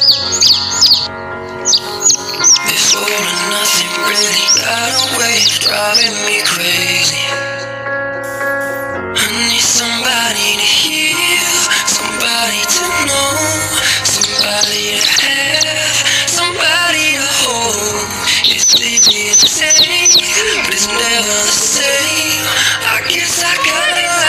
This all or nothing really got away, driving me crazy. I need somebody to hear, somebody to know, somebody to have, somebody to hold. It's easy to say, but it's never the same. I guess I gotta